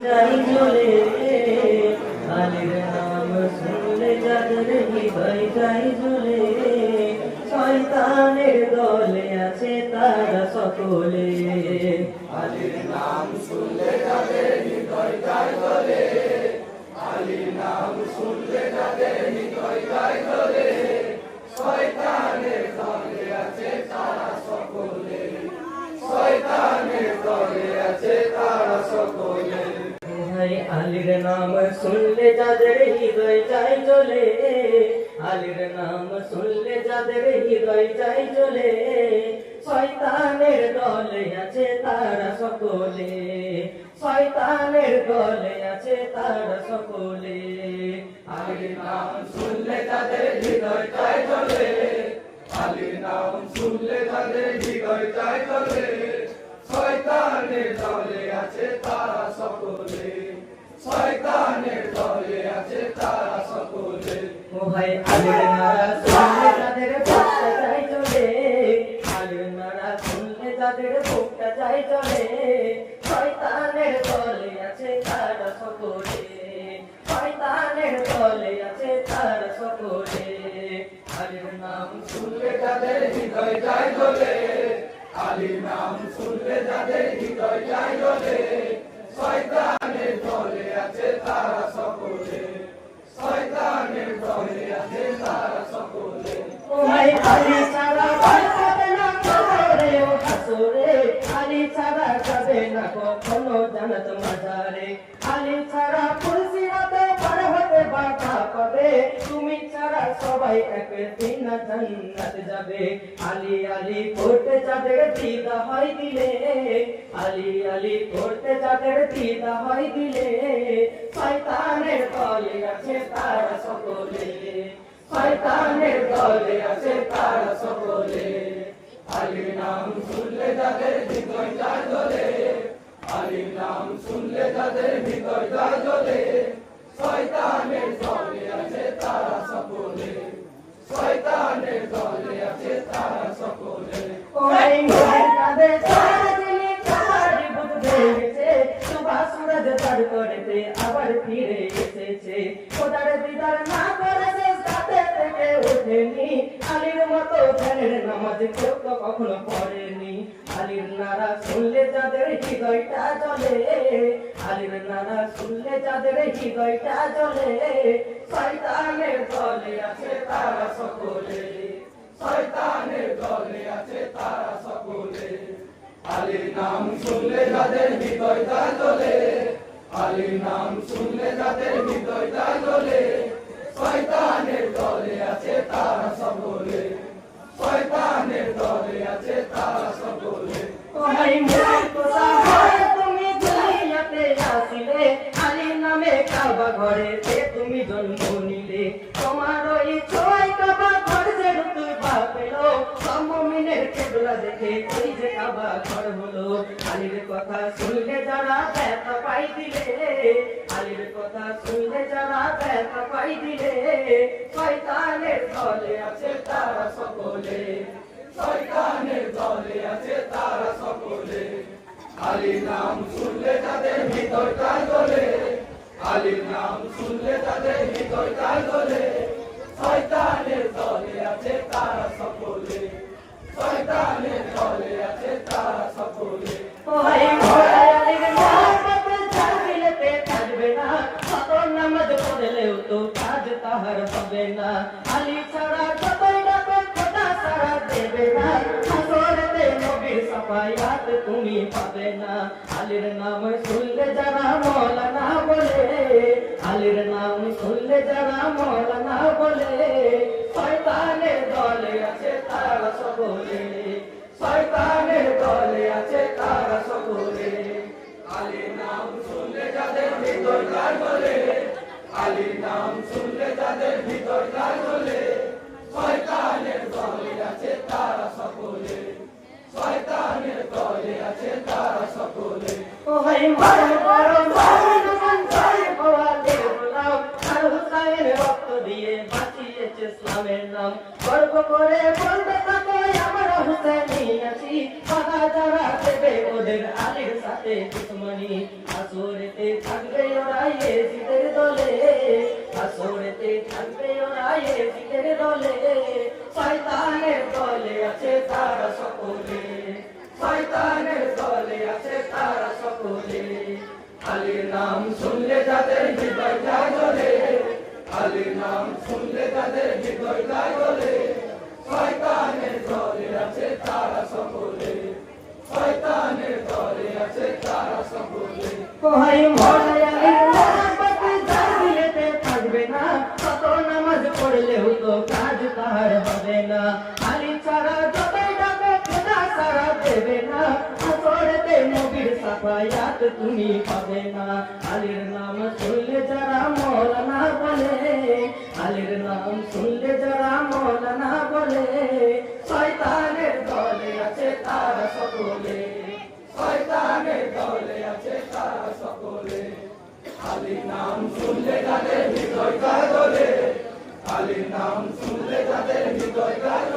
যাই চলে আলীর নাম শুনলে যাদের হৃদয় যাই চলে শয়তানের দলে আছে তারা সকলে আলীর নাম শুনলে যাদের হৃদয় যায় চলে আলীর নাম শুনলে যাদের হৃদয় যায় চলে শয়তানের দলে আছে তারা সকলে শয়তানের দলে আছে তারা সকলে আলীর নাম শুনলে যাদের হৃদয় যাই চলে আলীর নাম শুনলে যাদের হৃদয় যাই চলে শয়তানের দলে আছে তারা সকলে শয়তানের দলে আছে তারা সকলে আলীর নাম শুনলে যাদের হৃদয় যায় চলে আলীর নাম শুনলে যাদের হৃদয় যায় চলে শয়তানের দলে আছে তারা সকলে শয়তানের দলে আছে তারা সকলে ও ভাই আলীর নারা শুনলে যাদের ভোগটা যাই চলে আলীর নারা শুনলে যাদের ভোগটা যাই চলে শয়তানের দলে আছে তারা সকলে শয়তানের দলে আছে তারা সকলে আলীর নাম শুনলে যাদের হৃদয় যায় চলে আলীর নাম শুনলে যাদের হৃদয় যায় চলে শয়তানের দলে আছে তারা সকলে শয়তানের দলে আছে তারা সকলে ও ভাই আলী ছাড়া বাঁচবে না কবরে ও হাসরে আলী ছাড়া যাবে না কখনো জান্নাত মাজারে আলী ছাড়া ফুলসিরাতে পার হতে বাধা পাবে তুমি ছাড়া সবাই একদিন জান্নাত যাবে আলী আলী করতে যাদের দিদা হয় দিলে আলী আলী করতে যাদের দিদা হয় দিলে শয়তানের দলে আছে তারা সকলে শয়তানের দলে আছে তারা সকলে আলীর নাম শুনলে যাদের হৃদয় যায় চলে আলীর নাম শুনলে যাদের হৃদয় যায় চলে শয়তানের দলে আছে তারা সকলে শয়তানের দলে আছে তারা সকলে ওই মোহের কাঁধে ছাড় দিলে কাবাডি বুঝ ভেঙেছে সুভাষ সুরজ তার করেতে আবার ফিরে এসেছে খোদার দিদার না করেছে সাথে থেকে ওঠেনি আলীর মতো ধ্যানের নামাজ কেউ তো কখনো পড়েনি আলীর নারা শুনলে যাদের হৃদয়টা চলে আলীর নারা শুনলে যাদের হৃদয়টা চলে শয়তানের দলে আছে তারা সকলে শয়তানের দলে আছে তারা সকলে আলীর নাম শুনলে যাদের হৃদয় যায় চলে আলীর নাম শুনলে যাদের হৃদয় যায় চলে শয়তানের দলে আছে তারা সকলে শয়তানের দলে আছে তারা সকলে ওই মোর তোরা হয় তুমি দুনিয়াতে আসিলে আলীর নামে কাবা ঘরেতে তুমি জন্ম নিলে তোমার ওই ছয় কাবা ঘর যে রুতুল পেলো সব মুমিনের কেবলা দেখে ওই যে কাবা ঘর হলো আলীর কথা শুনলে যারা ব্যথা পাই দিলে আলীর কথা শুনলে যারা ব্যথা পাই দিলে শয়তানের দলে আছে তারা সকলে শয়তানের দলে আছে তারা সকলে আলীর নাম শুনলে যাদের হৃদয় যায় চলে আলীর নাম শুনলে যাদের হৃদয় যায় চলে শয়তানের দলে আছে তারা সকলে শয়তানের দলে আছে তারা সকলে ওই মোরা আলীর নাম ছাড়বিলেতে থাকবে না কত নামাজ পড়লেও তো কাজ তাহার হবে না আলী ছাড়া যতই ডাকে খোদা ছাড়া দেবে না হাসরেতে নবীর সাফায়াত তুমি পাবে না আলীর নাম শুনলে যারা মওলানা বলে আলীর নাম শুনলে যারা মওলানা বলে শয়তানের দলে আছে তারা সকলে শয়তানের দলে আছে তারা সকলে আলীর নাম শুনলে যাদের হৃদয় যায় চলে আলীর নাম শুনলে যাদের হৃদয় যায় চলে শয়তানের দলে আছে তারা সকলে শয়তানের দলে আছে তারা সকলে ওই মরণ মরণ মরণ জয় হওয়াতে গোলাম আর হুসাইন রক্ত দিয়ে বাঁচিয়েছে ইসলামের নাম গর্ব করে বলতে থাকে আমরা হুসাইনি আছি বাধা যারা দেবে ওদের আলীর সাথে দুশ্মনী আসরেতে ওরা ইয়েজিদের দলে, হাসরেতে থাকবে ওরা ইয়েজিদের দলে, শয়তানের দলে আছে তারা সকলে, শয়তানের দলে আছে তারা সকলে। আলীর নাম শুনলে যাদের হৃদয় জাগলে, আলীর নাম শুনলে যাদের হৃদয় জাগলে, শয়তানের দলে আছে তারা সকলে, শয়তানের দলে আছে তারা সকলে। কোহাই মহলায়ালের মোহাব্বত যার দিলেতে থাকবে না, কত নামাজ পড়লেও তো কাজ তার হবে না। আলী ছাড়া যতই ডাকো খোদা সারা দেবে না, আসরেতে নবীর সাফায়াত তুমি পাবে না। আলীর নাম শুনলে যারা মৌলানা বলে, আলীর নাম শুনলে যারা মৌলানা বলে, শয়তানের দলে আছে তারা সকলে, শয়তানের দলে আছে তারা সকলে। আলীর নাম শুনলে যাদের হৃদয় জাগলে, আলীর নাম শুনলে যাদের হৃদয় জাগলে,